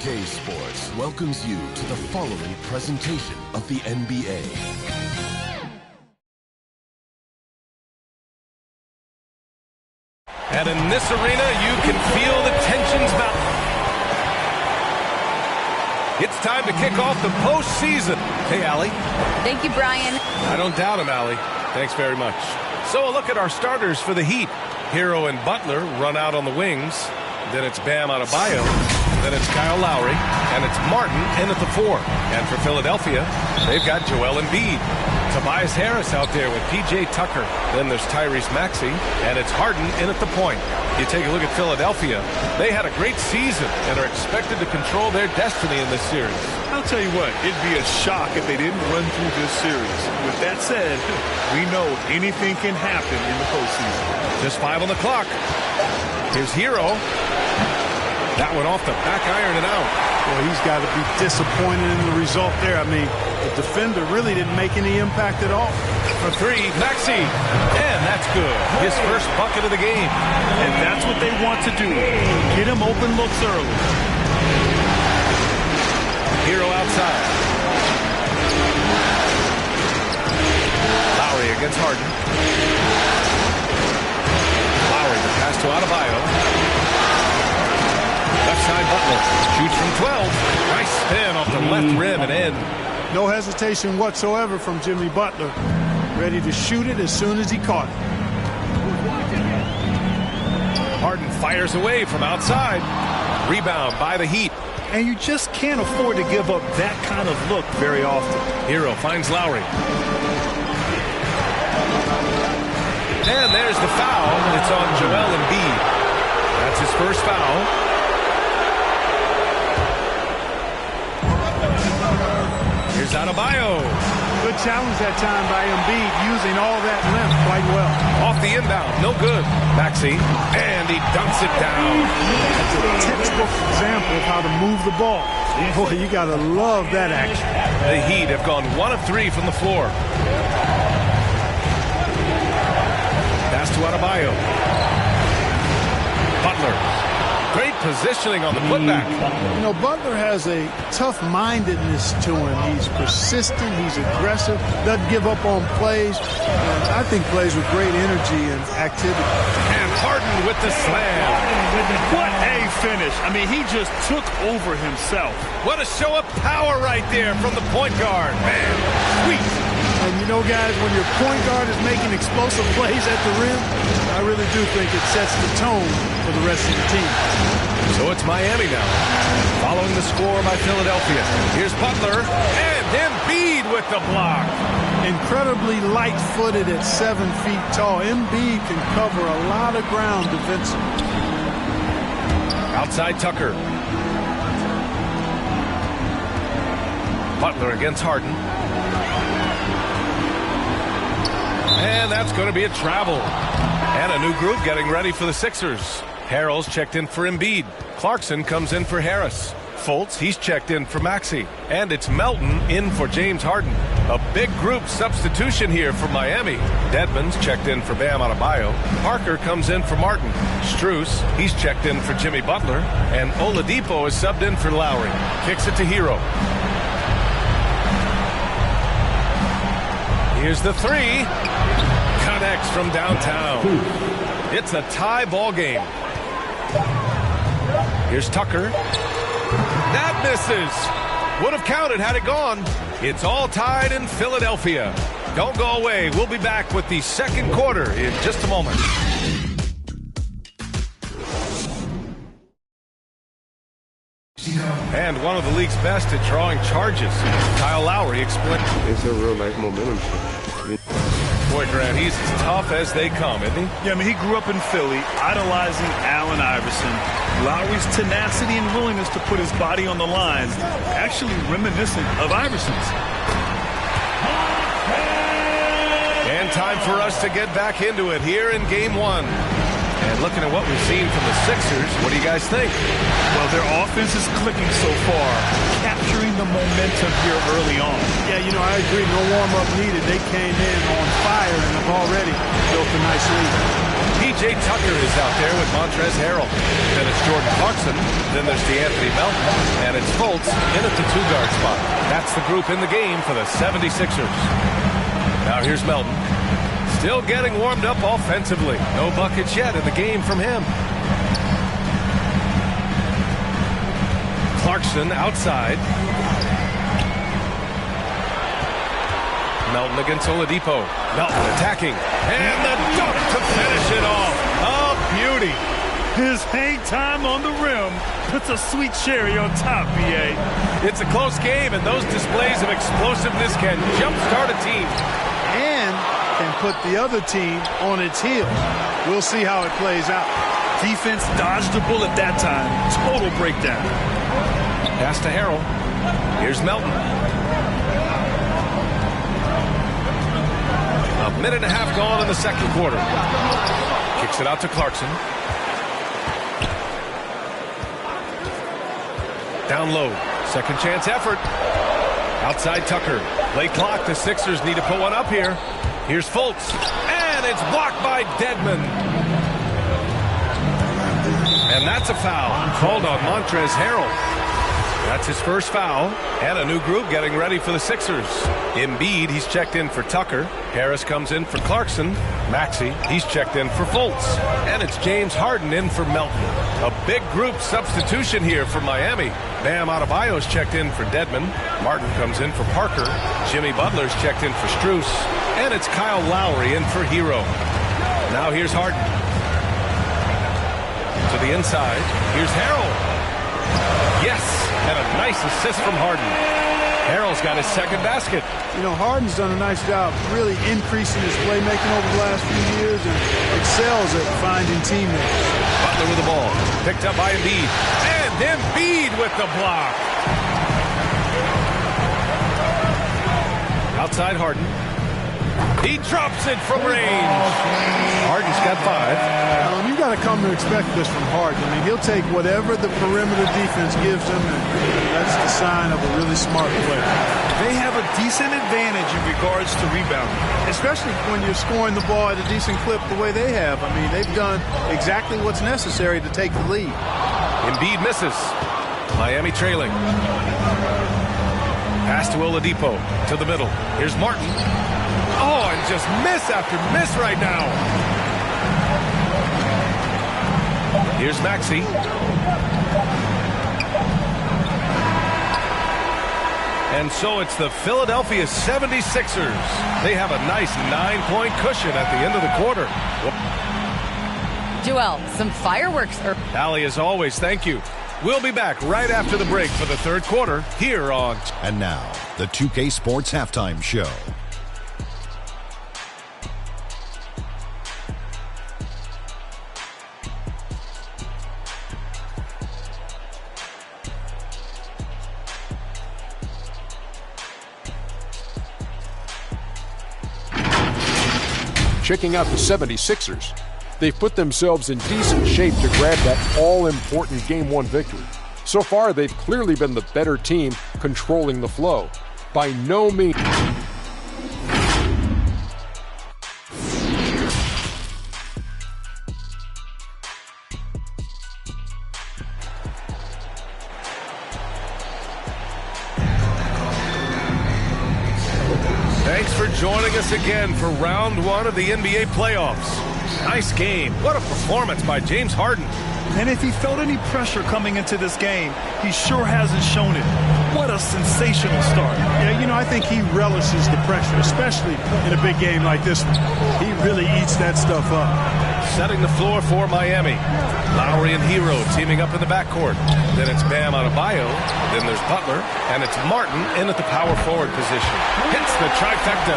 2K Sports welcomes you to the following presentation of the NBA. And in this arena, you can feel the tensions mounting. It's time to kick off the postseason. Hey, Allie. Thank you, Brian. I don't doubt him, Allie. Thanks very much. So a look at our starters for the Heat. Hero and Butler run out on the wings. Then it's Bam Adebayo. Then it's Kyle Lowry. And it's Martin in at the 4. And for Philadelphia, they've got Joel Embiid. Tobias Harris out there with P.J. Tucker. Then there's Tyrese Maxey. And it's Harden in at the point. You take a look at Philadelphia. They had a great season and are expected to control their destiny in this series. I'll tell you what, it'd be a shock if they didn't run through this series. With that said, we know anything can happen in the postseason. Just 5 on the clock. Here's Hero. That one off the back iron and out. Well, he's got to be disappointed in the result there. I mean, the defender really didn't make any impact at all. For 3, Maxey. And that's good. His first bucket of the game. And that's what they want to do. Get him open looks early. Hero outside. Lowry against Harden. Lowry, the pass to Adebayo. Left side Butler. Shoots from 12. Nice spin off the left rim and in. No hesitation whatsoever from Jimmy Butler. Ready to shoot it as soon as he caught it. Harden fires away from outside. Rebound by the Heat. And you just can't afford to give up that kind of look very often. Hero finds Lowry. And there's the foul. It's on Joel Embiid. That's his first foul. Here's Adebayo. Good challenge that time by Embiid, using all that length quite well. Off the inbound, no good. Maxey, and he dunks it down. That's a textbook example of how to move the ball. Boy, you got to love that action. The Heat have gone 1 of 3 from the floor. Pass to Adebayo. Butler. Great positioning on the putback. You know, Butler has a tough-mindedness to him. He's persistent. He's aggressive. Doesn't give up on plays. And I think plays with great energy and activity. And Harden with the slam. What a finish. I mean, he just took over himself. What a show of power right there from the point guard. Man, sweet. And you know, guys, when your point guard is making explosive plays at the rim, I really do think it sets the tone for the rest of the team. So it's Miami now, following the score by Philadelphia. Here's Butler, and Embiid with the block. Incredibly light-footed at 7 feet tall. Embiid can cover a lot of ground defensively. Outside Tucker. Butler against Harden. And that's going to be a travel. And a new group getting ready for the Sixers. Harrell's checked in for Embiid. Clarkson comes in for Harris. Fultz, he's checked in for Maxey. And it's Melton in for James Harden. A big group substitution here for Miami. Dedmon's checked in for Bam Adebayo. Parker comes in for Martin. Strus, he's checked in for Jimmy Butler. And Oladipo is subbed in for Lowry. Kicks it to Hero. Here's the 3. Connects from downtown. It's a tie ball game. Here's Tucker. That misses. Would have counted had it gone. It's all tied in Philadelphia. Don't go away. We'll be back with the second quarter in just a moment. And one of the league's best at drawing charges. Kyle Lowry explained. It's a real-life momentum shift. Boy, Grant, he's as tough as they come, isn't he? Yeah, I mean, he grew up in Philly, idolizing Allen Iverson. Lowry's tenacity and willingness to put his body on the line, actually reminiscent of Iverson's. And time for us to get back into it here in Game 1. And looking at what we've seen from the Sixers, what do you guys think? Well, their offense is clicking so far, capturing the momentum here early on. Yeah, you know, I agree. No warm-up needed. They came in on fire and have already built a nice lead. P.J. Tucker is out there with Montrezl Harrell. Then it's Jordan Clarkson. Then there's DeAnthony Melton. And it's Fultz in at the 2-guard spot. That's the group in the game for the 76ers. Now here's Melton. Still getting warmed up offensively. No buckets yet in the game from him. Clarkson outside. Melton against Oladipo. Melton attacking. And the dunk to finish it off. A beauty. His hang time on the rim puts a sweet cherry on top, B.A. It's a close game, and those displays of explosiveness can jumpstart a team. And can put the other team on its heels. We'll see how it plays out. Defense dodged the bullet that time. Total breakdown. Pass to Harrell. Here's Melton. A minute and a half gone in the second quarter. Kicks it out to Clarkson. Down low. Second chance effort. Outside Tucker. Late clock. The Sixers need to put one up here. Here's Fultz. And it's blocked by Dedmon. And that's a foul. Called on Montrezl Harrell. That's his first foul. And a new group getting ready for the Sixers. Embiid, he's checked in for Tucker. Harris comes in for Clarkson. Maxey, he's checked in for Fultz. And it's James Harden in for Melton. A big group substitution here for Miami. Bam Adebayo's checked in for Dedmon. Martin comes in for Parker. Jimmy Butler's checked in for Strus. And it's Kyle Lowry in for Hero. Now here's Harden. To the inside. Here's Harrell. Yes, and a nice assist from Harden. Harrell's got his second basket. You know, Harden's done a nice job really increasing his playmaking over the last few years and excels at finding teammates. Butler with the ball. Picked up by Embiid. And Embiid with the block. Outside Harden. He drops it from range. Harden's got 5. You've got to come to expect this from Harden. I mean, he'll take whatever the perimeter defense gives him, and that's the sign of a really smart player. They have a decent advantage in regards to rebounding. Especially when you're scoring the ball at a decent clip the way they have. I mean, they've done exactly what's necessary to take the lead. Embiid misses. Miami trailing. Pass to Oladipo. To the middle. Here's Martin. Oh, and just miss after miss right now. Here's Maxey. And so it's the Philadelphia 76ers. They have a nice 9-point cushion at the end of the quarter. Joel, some fireworks. Allie, as always, thank you. We'll be back right after the break for the third quarter here on... And now, the 2K Sports Halftime Show. Checking out the 76ers. They've put themselves in decent shape to grab that all-important Game 1 victory. So far, they've clearly been the better team controlling the flow. By no means... Thanks for joining us again for round 1 of the NBA playoffs. Nice game. What a performance by James Harden. And if he felt any pressure coming into this game, he sure hasn't shown it. What a sensational start. Yeah, you know, I think he relishes the pressure, especially in a big game like this one. He really eats that stuff up. Setting the floor for Miami. Lowry and Hero teaming up in the backcourt. Then it's Bam Adebayo. Then there's Butler. And it's Martin in at the power forward position. Hits the trifecta.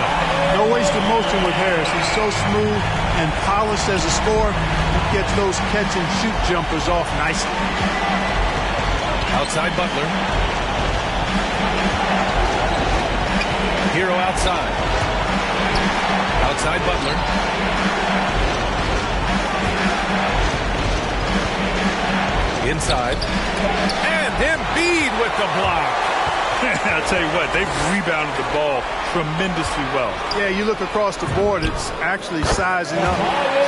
No wasted motion with Harris. He's so smooth and polished as a scorer. He gets those catch and shoot jumpers off nicely. Outside Butler. Hero outside. Outside Butler. Inside. And Embiid with the block. I'll tell you what, they've rebounded the ball tremendously well. Yeah, you look across the board, it's actually sizing up,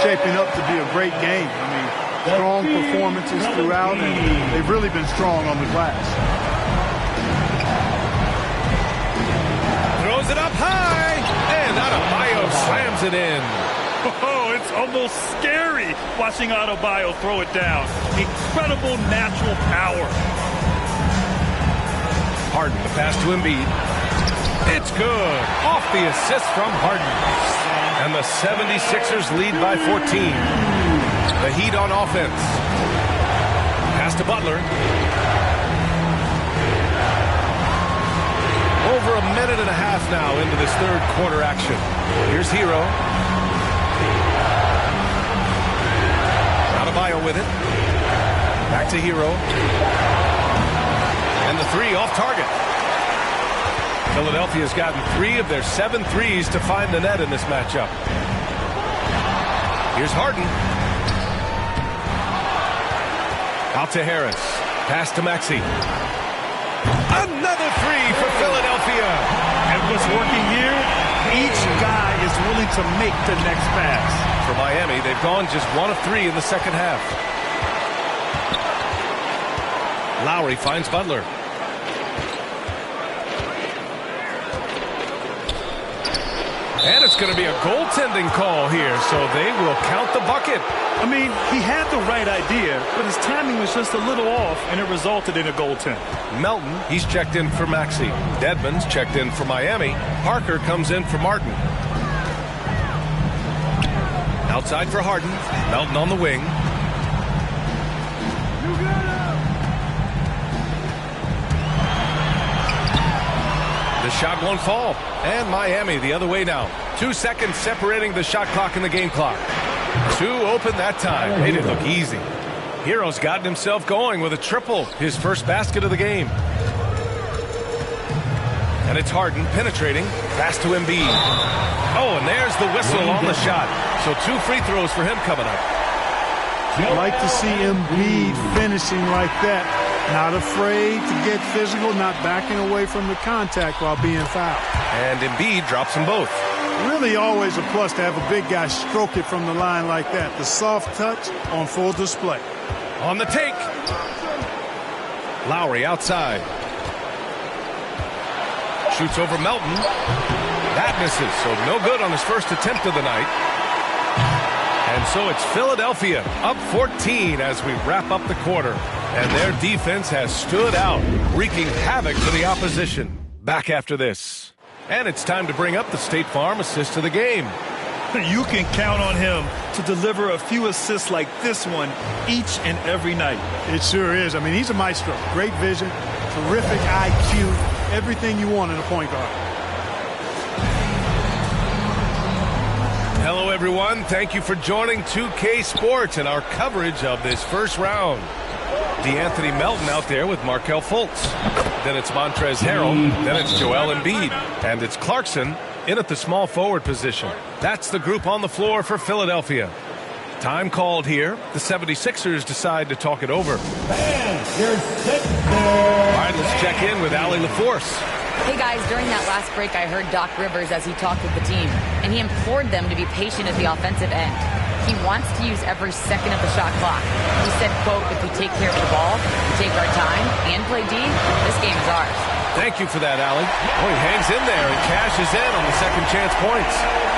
shaping up to be a great game. I mean, strong performances throughout, and they've really been strong on the glass. Throws it up high, and Adebayo slams it in. Oh, it's almost scary watching Adebayo throw it down. Incredible natural power. Harden, the pass to Embiid. It's good. Off the assist from Harden. And the 76ers lead by 14. The Heat on offense. Pass to Butler. Over a minute and a half now into this third quarter action. Here's Hero. Adebayo with it. Back to Hero. And the three off target. Philadelphia's gotten 3 of their 7 threes to find the net in this matchup. Here's Harden. Out to Harris. Pass to Maxey. Another 3 for Philadelphia. And what's working here, each guy is willing to make the next pass. For Miami, they've gone just 1 of 3 in the second half. Lowry finds Butler. And it's going to be a goaltending call here, so they will count the bucket. I mean, he had the right idea, but his timing was just a little off, and it resulted in a goaltend. Melton, he's checked in for Maxey. Dedmon's checked in for Miami. Parker comes in for Martin. Outside for Harden. Melton on the wing. The shot won't fall. And Miami the other way now. 2 seconds separating the shot clock and the game clock. 2 open that time. Made it look easy. Hero's gotten himself going with a triple. His first basket of the game. And it's Harden penetrating. Pass to Embiid. Oh, and there's the whistle on the shot. So 2 free throws for him coming up. I like to see Embiid finishing like that. Not afraid to get physical, not backing away from the contact while being fouled. And Embiid drops them both. Really always a plus to have a big guy stroke it from the line like that. The soft touch on full display. On the take. Lowry outside. Shoots over Melton. That misses, so no good on his first attempt of the night. And so it's Philadelphia up 14 as we wrap up the quarter. And their defense has stood out, wreaking havoc for the opposition. Back after this. And it's time to bring up the State Farm assist of the game. You can count on him to deliver a few assists like this one each and every night. It sure is. I mean, he's a maestro. Great vision, terrific IQ, everything you want in a point guard. Hello, everyone. Thank you for joining 2K Sports and our coverage of this first round. DeAnthony Melton out there with Markelle Fultz. Then it's Montrezl Harrell. Then it's Joel Embiid. And it's Clarkson in at the small forward position. That's the group on the floor for Philadelphia. Time called here. The 76ers decide to talk it over. All right, let's check in with Allie LaForce. Hey guys, during that last break I heard Doc Rivers as he talked with the team, and he implored them to be patient at the offensive end. He wants to use every second of the shot clock. He said, quote, if we take care of the ball, we take our time, and play D, this game is ours. Thank you for that, Allie. Oh, he hangs in there and cashes in on the second chance points.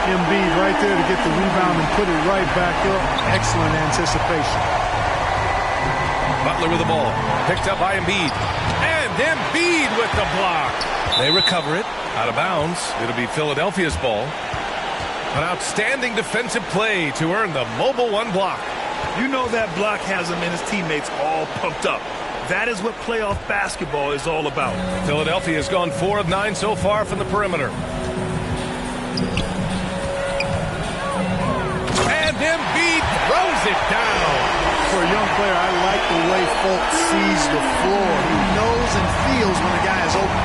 Embiid right there to get the rebound and put it right back up. Excellent anticipation. Butler with the ball. Picked up by Embiid. And Embiid with the block. They recover it. Out of bounds. It'll be Philadelphia's ball. An outstanding defensive play to earn the mobile 1 block. You know that block has him and his teammates all pumped up. That is what playoff basketball is all about. Philadelphia has gone 4 of 9 so far from the perimeter. And Embiid throws it down. For a young player, I like the way Fultz sees the floor. He knows and feels when a guy is open.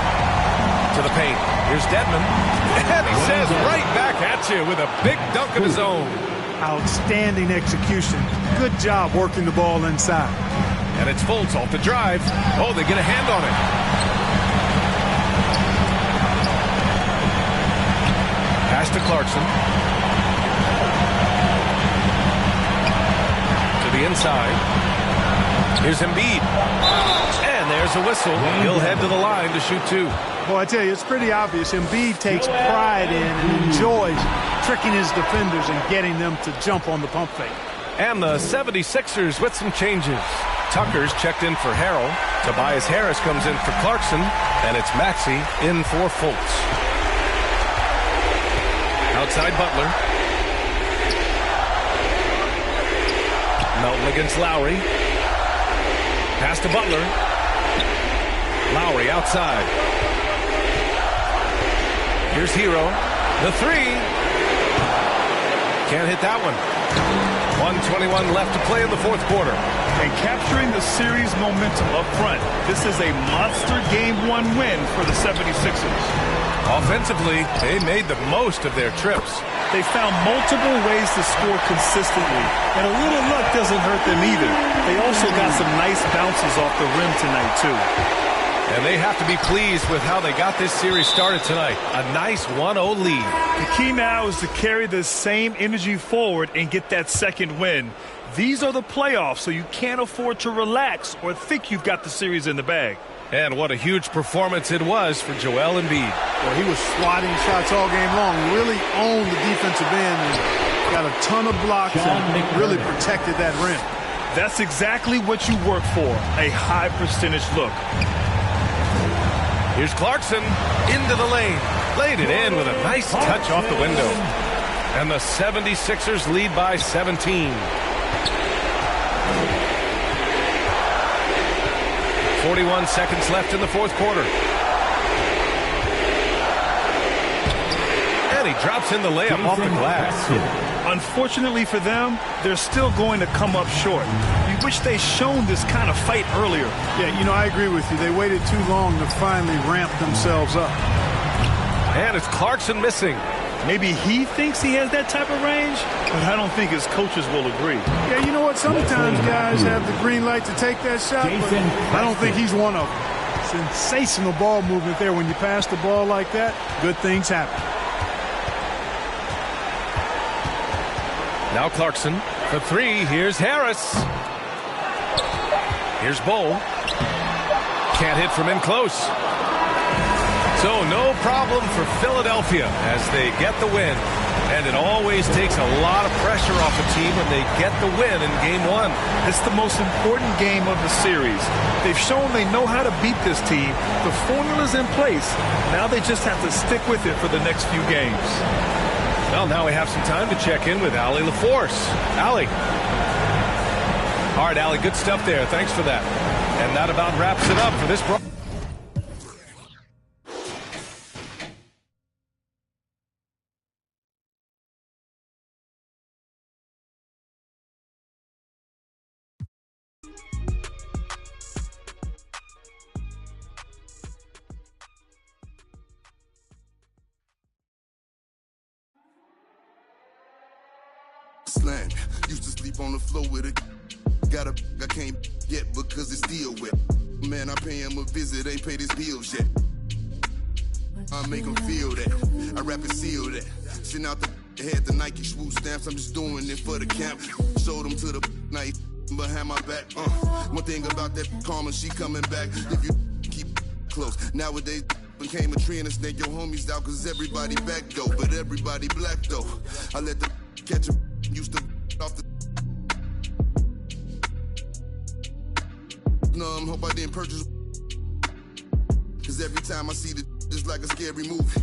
To the paint. Here's Dedmon. And he says right back at you with a big dunk of his own. Outstanding execution. Good job working the ball inside. And it's Fultz off the drive. Oh, they get a hand on it. Pass to Clarkson. To the inside. Here's Embiid. And there's a whistle. He'll head to the line to shoot 2. Well, I tell you, it's pretty obvious. Embiid takes pride in and enjoys tricking his defenders and getting them to jump on the pump fake. And the 76ers with some changes. Tucker's checked in for Harrell. Tobias Harris comes in for Clarkson. And it's Maxey in for Fultz. Outside Butler. Melton against Lowry. Pass to Butler. Lowry outside. Here's Hero. The 3. Can't hit that one. 1:21 left to play in the fourth quarter. And capturing the series momentum up front. This is a monster Game 1 win for the 76ers. Offensively, they made the most of their trips. They found multiple ways to score consistently, and a little luck doesn't hurt them either. They also got some nice bounces off the rim tonight, too. And they have to be pleased with how they got this series started tonight. A nice 1-0 lead. The key now is to carry this same energy forward and get that second win. These are the playoffs, so you can't afford to relax or think you've got the series in the bag. And what a huge performance it was for Joel Embiid. Well, he was swatting shots all game long. He really owned the defensive end and got a ton of blocks and really protected that rim. That's exactly what you work for, a high percentage look. Here's Clarkson into the lane. Laid it in with a nice touch off the window. And the 76ers lead by 17. 41 seconds left in the fourth quarter. And he drops in the layup off the glass. Unfortunately for them, they're still going to come up short. You wish they'd shown this kind of fight earlier. Yeah, you know, I agree with you. They waited too long to finally ramp themselves up. And it's Clarkson missing. Maybe he thinks he has that type of range, but I don't think his coaches will agree. Yeah, you know what? Sometimes guys have the green light to take that shot, but I don't think he's one of them. Sensational ball movement there. When you pass the ball like that, good things happen. Now Clarkson for 3. Here's Harris. Here's Bull. Can't hit from in close. So no problem for Philadelphia as they get the win. And it always takes a lot of pressure off a team when they get the win in Game 1. It's the most important game of the series. They've shown they know how to beat this team. The formula's in place. Now they just have to stick with it for the next few games. Well, now we have some time to check in with Allie LaForce. Allie. All right, Allie, good stuff there. Thanks for that. And that about wraps it up for this program. Slam. Used to sleep on the floor with it. Got a I can't get because it's still wet. Man, I pay him a visit, ain't paid his bills yet. I make him feel that. I rap and seal that. Send out the head, the Nike swoop stamps. I'm just doing it for the camp. Showed them to the night behind my back. One thing about that karma, she coming back. If you keep close. Nowadays became a trend and snake your homies out cause everybody back though. But everybody black though. I let the catch a used to off the numb, hope I didn't purchase cause every time I see the it's like a scary movie.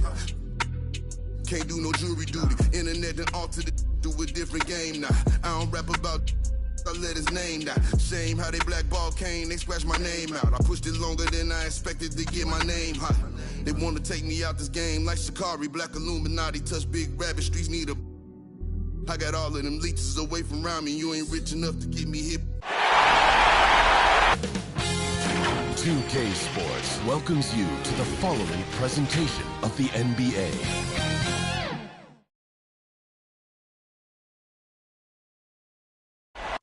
Can't do no jury duty. Internet and altered it to a different game now. I don't rap about I let his name down. Shame how they blackball Kane, they scratch my name out. I pushed it longer than I expected to get my name hot. They wanna take me out this game like Shikari, Black Illuminati, touch Big Rabbit, streets need a I got all of them leeches away from around me. You ain't rich enough to get me hit. 2K Sports welcomes you to the following presentation of the NBA.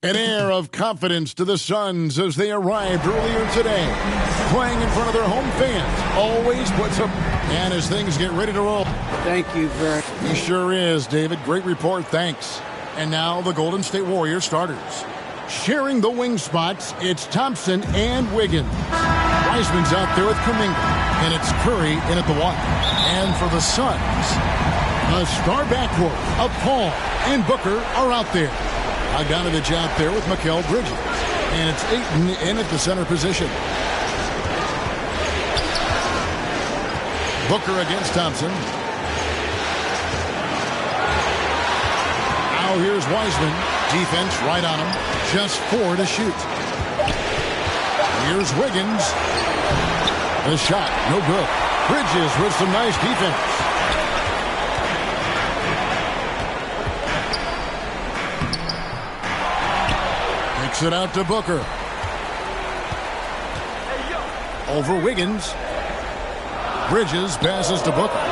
An air of confidence to the Suns as they arrived earlier today. Playing in front of their home fans always puts up. And as things get ready to roll, Thank you very much. He sure is, David. Great report. Thanks. And now the Golden State Warriors starters. Sharing the wing spots, it's Thompson and Wiggins. Wiseman's out there with Kuminga. And it's Curry in at the one. And for the Suns, the star backcourt of Paul and Booker are out there. Bogdanovich out there with Mikal Bridges. And it's Ayton in at the center position. Booker against Thompson. Now here's Wiseman. Defense right on him. Just 4 to shoot. Here's Wiggins. The shot, no good. Bridges with some nice defense. Kicks it out to Booker. Over Wiggins. Bridges passes to Booker.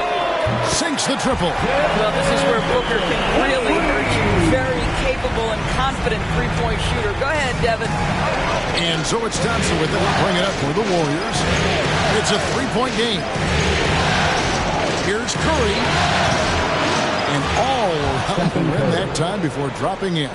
Sinks the triple. Well, this is where Booker can really hurt you. Very capable and confident three-point shooter. Go ahead, Devin. And so it's Thompson with it. Bring it up for the Warriors. It's a three-point game. Here's Curry. And all around the rim that time before dropping in.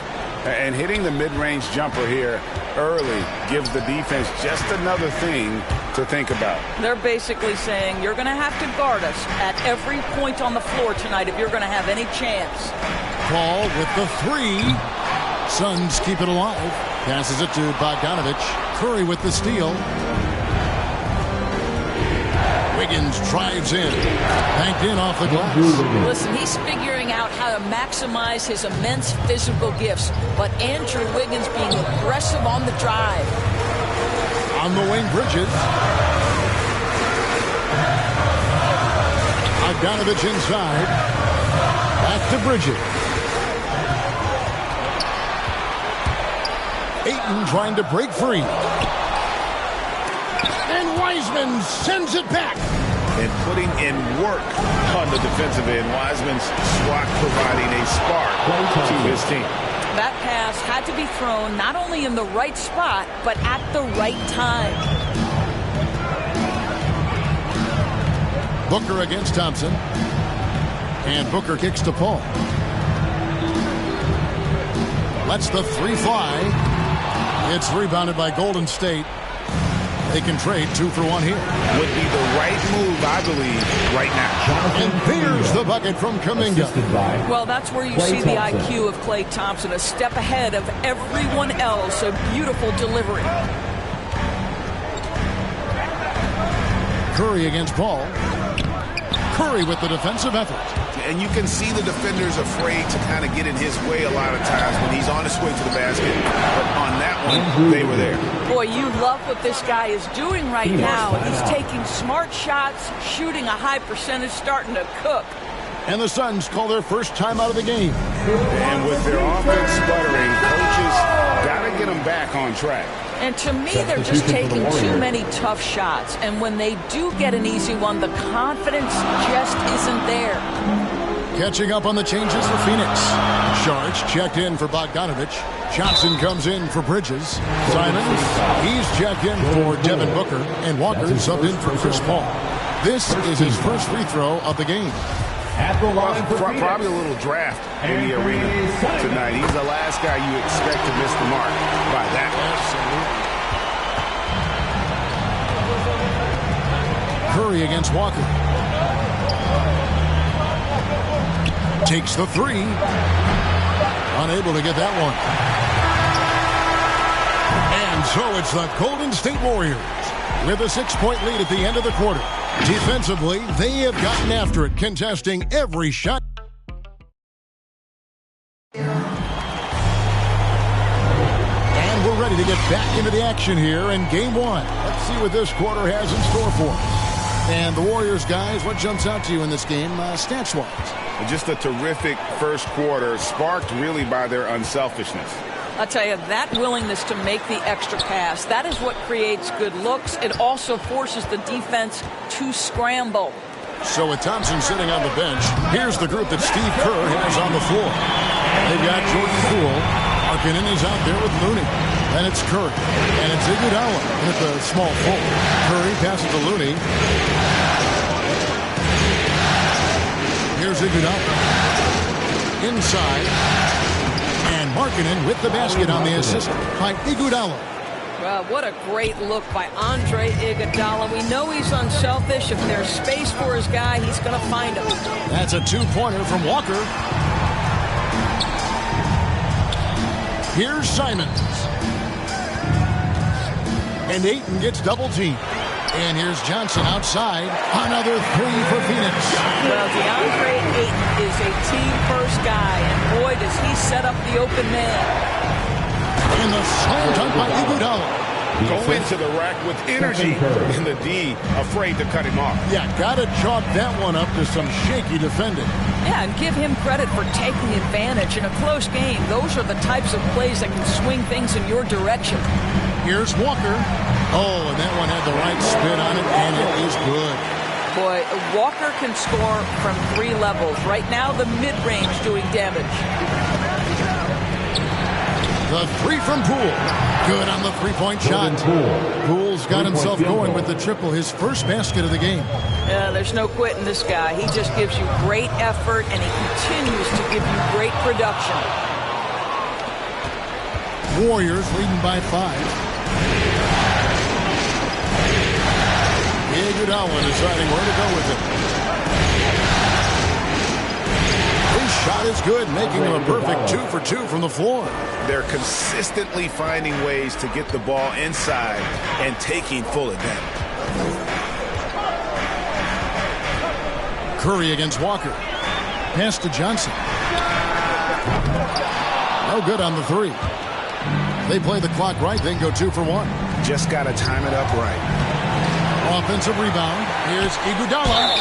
And hitting the mid-range jumper here early gives the defense just another thing to think about. They're basically saying you're going to have to guard us at every point on the floor tonight if you're going to have any chance. Paul with the three. Suns keep it alive. Passes it to Bogdanovich. Curry with the steal. Wiggins drives in. Banked in off the glass. Listen, he's figuring out how to maximize his immense physical gifts. But Andrew Wiggins being aggressive on the drive. On the wing, Bridges. Bogdanovich inside. Back to Bridges. Ayton trying to break free. And Wiseman sends it back. And putting in work on the defensive end. Wiseman's swat providing a spark to his team. That pass had to be thrown not only in the right spot, but at the right time. Booker against Thompson. And Booker kicks to Paul. Lets the three fly. It's rebounded by Golden State. They can trade 2 for 1 here. Would be the right move, I believe, right now. And there's the bucket from Kuminga. Well, that's where you see the IQ of Klay Thompson, a step ahead of everyone else. A beautiful delivery. Curry against Paul. Curry with the defensive effort. And you can see the defenders afraid to kind of get in his way a lot of times when he's on his way to the basket. But on that one, they were there. Boy, you love what this guy is doing right now. He's taking smart shots, shooting a high percentage, starting to cook. And the Suns call their first time out of the game. And with their offense sputtering, coaches got to get them back on track. And to me, they're just taking too many tough shots. And when they do get an easy one, the confidence just isn't there. Catching up on the changes for Phoenix. Sharge checked in for Bogdanovich. Johnson comes in for Bridges. Simons, he's checked in for Devin Booker. And Walker's subbed in for Chris Paul. This is his first free throw of the game. Probably a little draft in the arena tonight. He's the last guy you expect to miss the mark by that. Curry against Walker. Takes the three. Unable to get that one. And so it's the Golden State Warriors with a 6-point lead at the end of the quarter. Defensively, they have gotten after it, contesting every shot. And we're ready to get back into the action here in Game 1. Let's see what this quarter has in store for us. And the Warriors, guys, what jumps out to you in this game, stats-wise? Just a terrific first quarter, sparked really by their unselfishness. I'll tell you, that willingness to make the extra pass, that is what creates good looks. It also forces the defense to scramble. So with Thompson sitting on the bench, here's the group that Steve Kerr has on the floor. They've got Jordan Poole. Markkanen is out there with Looney. Then it's Curry. And it's Iguodala with the small forward. Curry passes to Looney. Here's Iguodala. Inside. And Markkanen with the basket on the assist by Iguodala. Well, what a great look by Andre Iguodala. We know he's unselfish. If there's space for his guy, he's going to find him. That's a two-pointer from Walker. Here's Simons. And Ayton gets double-teamed. And here's Johnson outside. Another three for Phoenix. Well, DeAndre Ayton is a team-first guy. And boy, does he set up the open man. And the slam dunk by Iguodala. Go into the rack with energy. And the D afraid to cut him off. Yeah, gotta chalk that one up to some shaky defending. Yeah, and give him credit for taking advantage in a close game. Those are the types of plays that can swing things in your direction. Here's Walker. Oh, and that one had the right spin on it, and it is good. Boy, Walker can score from 3 levels. Right now, the mid-range doing damage. The three from Poole. Good on the three-point shot. Poole's got himself going with the triple, his first basket of the game. Yeah, there's no quitting this guy. He just gives you great effort, and he continues to give you great production. Warriors leading by 5. Iguodala deciding where to go with it. His shot is good, making him a perfect 2 for 2 from the floor. They're consistently finding ways to get the ball inside and taking full advantage. Curry against Walker. Pass to Johnson. No good on the 3. They play the clock right, then go 2 for 1. Just got to time it up right. Offensive rebound. Here's Iguodala.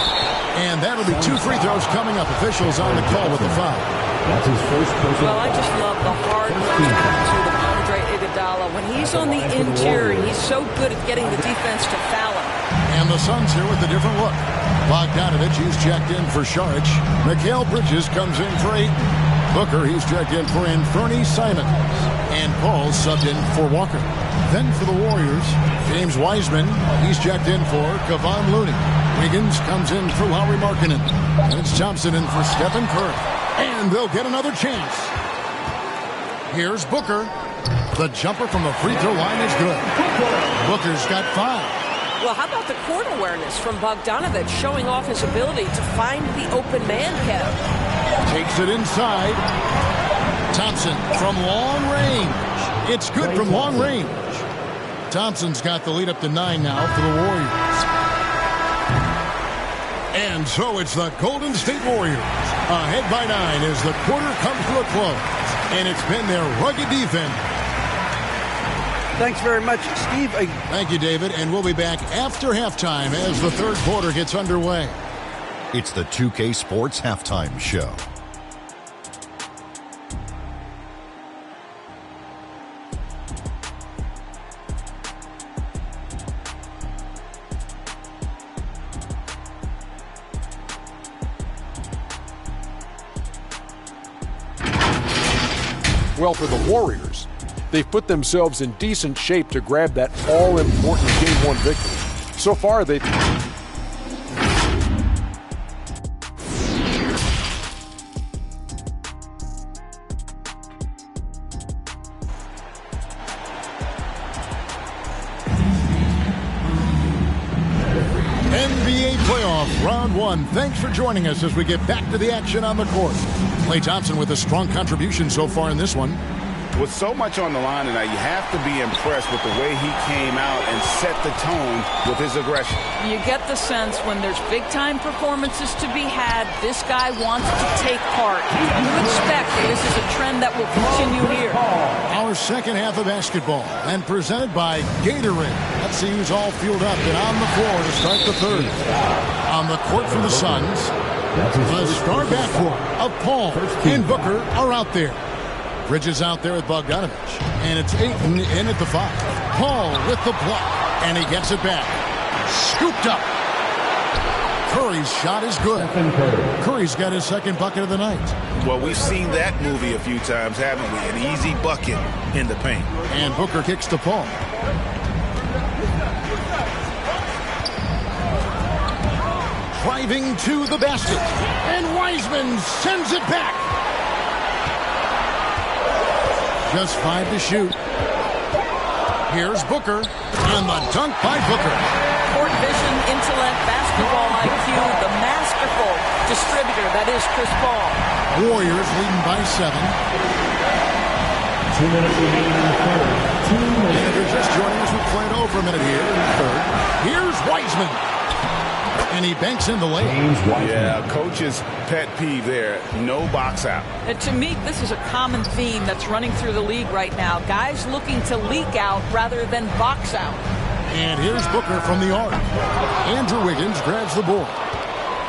And that'll be 2 free throws coming up. Officials on the call with the foul. That's his first personal. Well, I just love the hard-working attitude of Andre Iguodala. When he's on the interior, he's so good at getting the defense to foul him. And the Suns here with a different look. Bogdanovich, he's checked in for Saric. Mikal Bridges comes in for 8. Booker, he's checked in for Anthony Simons. And Paul subbed in for Walker. Then for the Warriors, James Wiseman, he's checked in for Kevon Looney. Wiggins comes in for Lauri Markkanen. And it's Thompson in for Stephen Curry. And they'll get another chance. Here's Booker. The jumper from the free throw line is good. Booker's got 5. Well, how about the court awareness from Bogdanovich showing off his ability to find the open man, Kev? Takes it inside. Thompson from long range. It's good from long range. Thompson's got the lead up to 9 now for the Warriors. And so it's the Golden State Warriors ahead by 9 as the quarter comes to a close. And it's been their rugged defense. Thanks very much, Steve. Thank you, David. And we'll be back after halftime as the third quarter gets underway. It's the 2K Sports Halftime Show. Well, for the Warriors, they've put themselves in decent shape to grab that all-important Game 1 victory. So far, they've... NBA playoff round 1. Thanks for joining us as we get back to the action on the court. Klay Thompson with a strong contribution so far in this one. With so much on the line tonight, you have to be impressed with the way he came out and set the tone with his aggression. You get the sense when there's big-time performances to be had, this guy wants to take part. You expect that this is a trend that will continue here. Our second half of basketball, and presented by Gatorade. Let's see who's all fueled up and on the floor to start the third. On the court for the Suns, the star backcourt of Paul and Booker are out there. Bridges out there with Bogdanovich. And it's Ayton in at the 5. Paul with the block. And he gets it back. Scooped up. Curry's shot is good. Curry's got his second bucket of the night. Well, we've seen that movie a few times, haven't we? An easy bucket in the paint. And Booker kicks to Paul. driving to the basket. And Wiseman sends it back. Just 5 to shoot. Here's Booker. And the dunk by Booker. Court vision, intellect, basketball IQ, the masterful distributor that is Chris Paul. Warriors leading by 7. 2 minutes remaining in the third. 2 minutes. And if you're just joining us, we're playing over a minute here in the third. Here's Wiseman. And he banks in the layup. Yeah, coach's pet peeve there. No box out. And to me, this is a common theme that's running through the league right now. Guys looking to leak out rather than box out. And here's Booker from the arc. Andrew Wiggins grabs the board.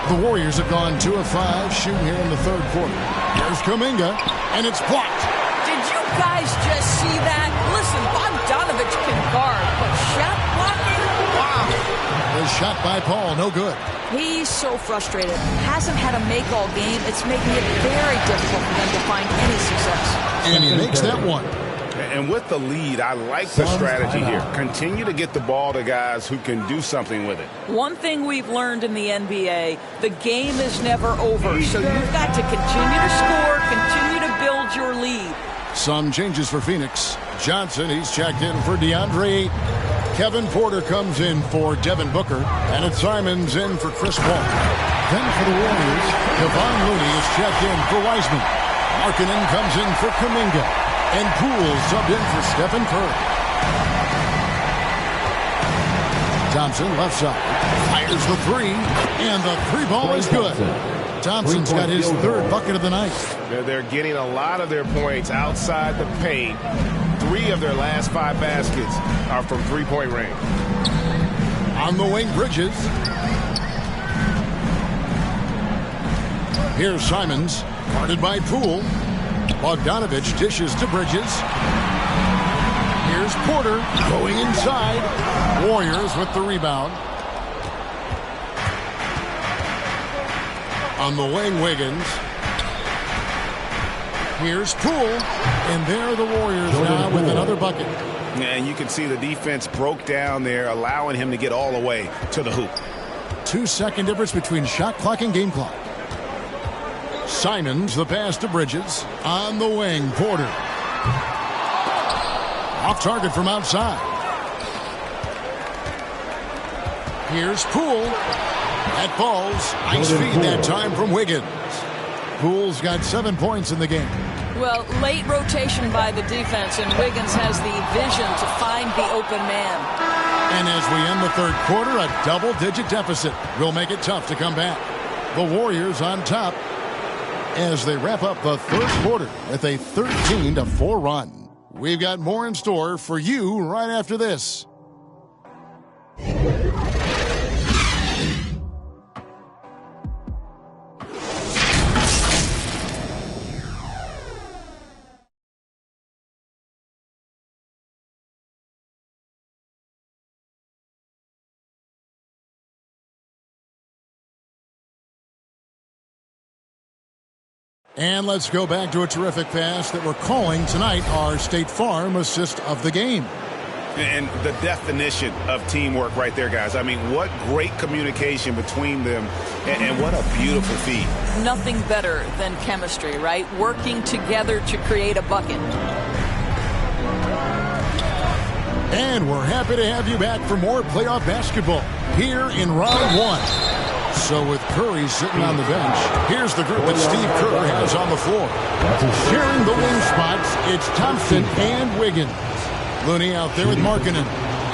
The Warriors have gone 2 of 5 shooting here in the third quarter. Here's Kuminga, and it's blocked. Did you guys just see that? Listen, Bogdanovich can guard, but shot blocking? Wow. The shot by Paul, no good. He's so frustrated. Hasn't had a make-all game. It's making it very difficult for them to find any success. And he makes that one. And with the lead, I like the strategy here. Continue to get the ball to guys who can do something with it. One thing we've learned in the NBA, the game is never over. So you've got to continue to score, continue to build your lead. Some changes for Phoenix. Johnson, he's checked in for DeAndre Ayton. Kevin Porter comes in for Devin Booker. And it's Simons in for Chris Paul. Then for the Warriors, Kevon Looney is checked in for Wiseman. Markkanen comes in for Kuminga. And Poole subbed in for Stephen Curry. Thompson left side. Fires the 3. And the 3 ball is good. Thompson's got his 3rd bucket of the night. They're getting a lot of their points outside the paint. 3 of their last 5 baskets are from three-point range. On the wing, Bridges. Here's Simons. Guarded by Poole. Bogdanovich dishes to Bridges. Here's Porter going inside. Warriors with the rebound. On the wing, Wiggins. Here's Poole. And there are the Warriors now with another bucket. And you can see the defense broke down there, allowing him to get all the way to the hoop. 2-second difference between shot clock and game clock. Simons, the pass to Bridges. On the wing, Porter. Off target from outside. Here's Poole. That falls. Nice feed that time from Wiggins. Poole's got 7 points in the game. Well, late rotation by the defense, and Wiggins has the vision to find the open man. And as we end the third quarter, a double-digit deficit will make it tough to come back. The Warriors on top as they wrap up the third quarter with a 13-4 run. We've got more in store for you right after this. And let's go back to a terrific pass that we're calling tonight our State Farm assist of the game. And the definition of teamwork right there, guys. I mean, what great communication between them, and what a beautiful feed. Nothing better than chemistry, right? Working together to create a bucket. And we're happy to have you back for more playoff basketball here in round 1. So with Curry sitting on the bench, here's the group that Steve Kerr has on the floor. Sharing the wing spots, it's Thompson and Wiggins. Looney out there with Markkanen.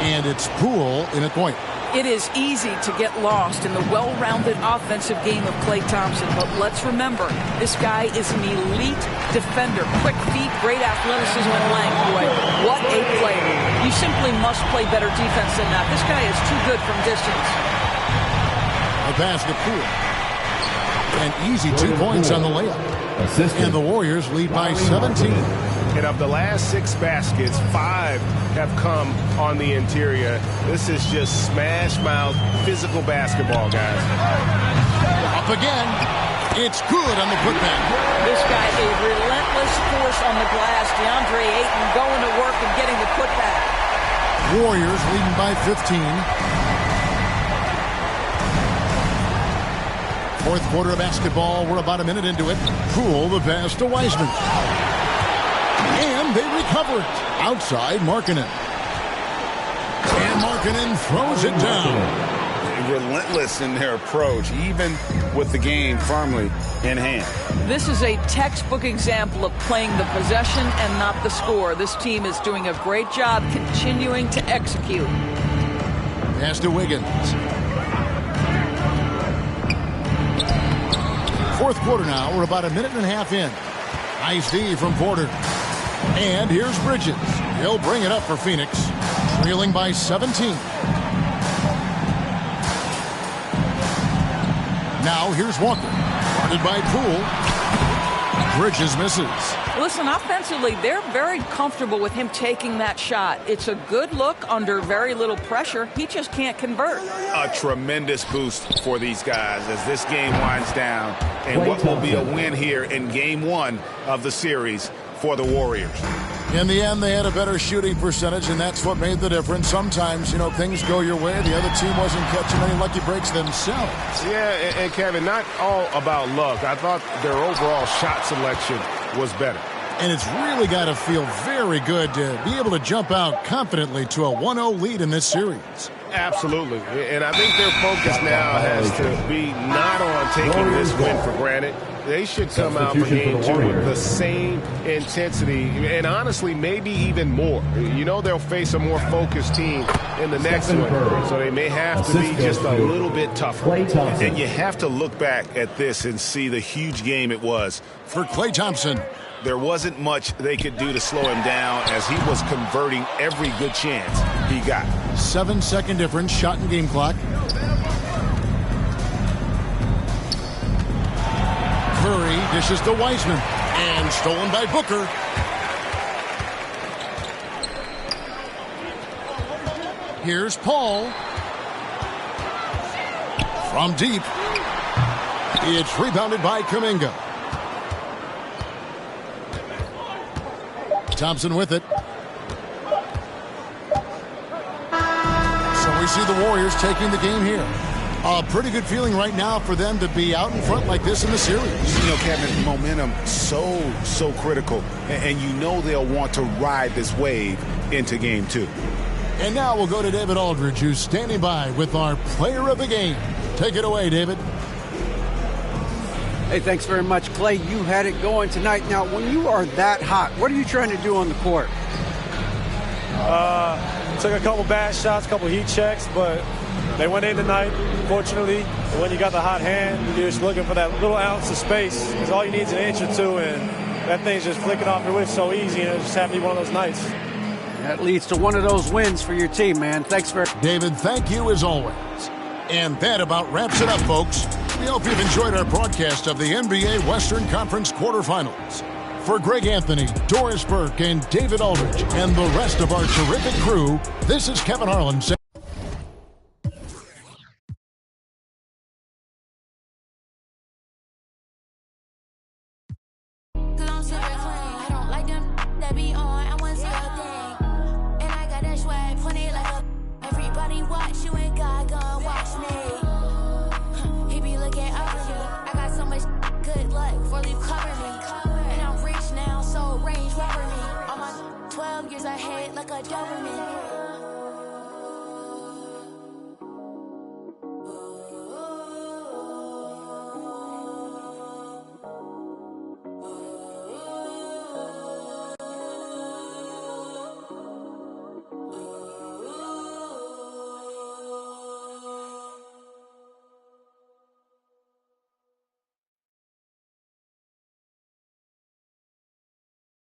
And it's Poole in at point. It is easy to get lost in the well-rounded offensive game of Klay Thompson. But let's remember, this guy is an elite defender. Quick feet, great athleticism and length. Boy, what a player. You simply must play better defense than that. This guy is too good from distance. A pass to Poole. An easy 2 points on the layup. And the Warriors lead by 17. And of the last 6 baskets, 5 have come on the interior. This is just smash-mouth physical basketball, guys. Up again. It's good on the putback. This guy, a relentless force on the glass. DeAndre Ayton going to work and getting the putback. Warriors leading by 15. Fourth quarter of basketball. We're about a minute into it. Poole the pass to Wiseman. And they recover it. Outside Markkanen. And Markkanen throws it down. Relentless in their approach, even with the game firmly in hand. This is a textbook example of playing the possession and not the score. This team is doing a great job continuing to execute. Pass to Wiggins. Fourth quarter now. We're about a minute and a half in. Nice D from Porter. And here's Bridges. He'll bring it up for Phoenix. Trailing by 17. Now here's Walker. Guarded by Poole. Bridges misses. Listen, offensively, they're very comfortable with him taking that shot. It's a good look under very little pressure. He just can't convert. A tremendous boost for these guys as this game winds down. And what will be a win here in game one of the series for the Warriors. In the end, they had a better shooting percentage, and that's what made the difference. Sometimes, things go your way. The other team wasn't catching any lucky breaks themselves. Yeah, and Kevin, not all about luck. I thought their overall shot selection was better. And it's really got to feel very good to be able to jump out confidently to a 1-0 lead in this series. Absolutely. And I think their focus now has to be not on taking this win for granted. They should come out for game two with the same intensity and honestly maybe even more. They'll face a more focused team in the next one, so they may have to be just a little bit tougher. And you have to look back at this and see the huge game it was for Klay Thompson. There wasn't much they could do to slow him down as he was converting every good chance he got. 7-second difference, shot and game clock. Curry dishes to Wiseman. And stolen by Booker. Here's Paul. From deep. It's rebounded by Kuminga. Thompson with it. So we see the Warriors taking the game here. A pretty good feeling right now for them to be out in front like this in the series. Kevin, momentum so critical. And they'll want to ride this wave into game two. And now we'll go to David Aldridge, who's standing by with our player of the game. Take it away, David. Hey, thanks very much, Klay. You had it going tonight. Now, when you are that hot, what are you trying to do on the court? Took a couple bad shots, a couple heat checks, but they went in tonight, fortunately. When you got the hot hand, you're just looking for that little ounce of space, because all you need is an inch or two, and that thing's just flicking off your wrist so easy, and it just happened to be one of those nights. That leads to one of those wins for your team, man. Thanks for David, thank you as always. And that about wraps it up, folks. We hope you've enjoyed our broadcast of the NBA Western Conference quarterfinals. For Greg Anthony, Doris Burke, and David Aldridge, and the rest of our terrific crew, this is Kevin Harlan saying, years ahead like a Doberman.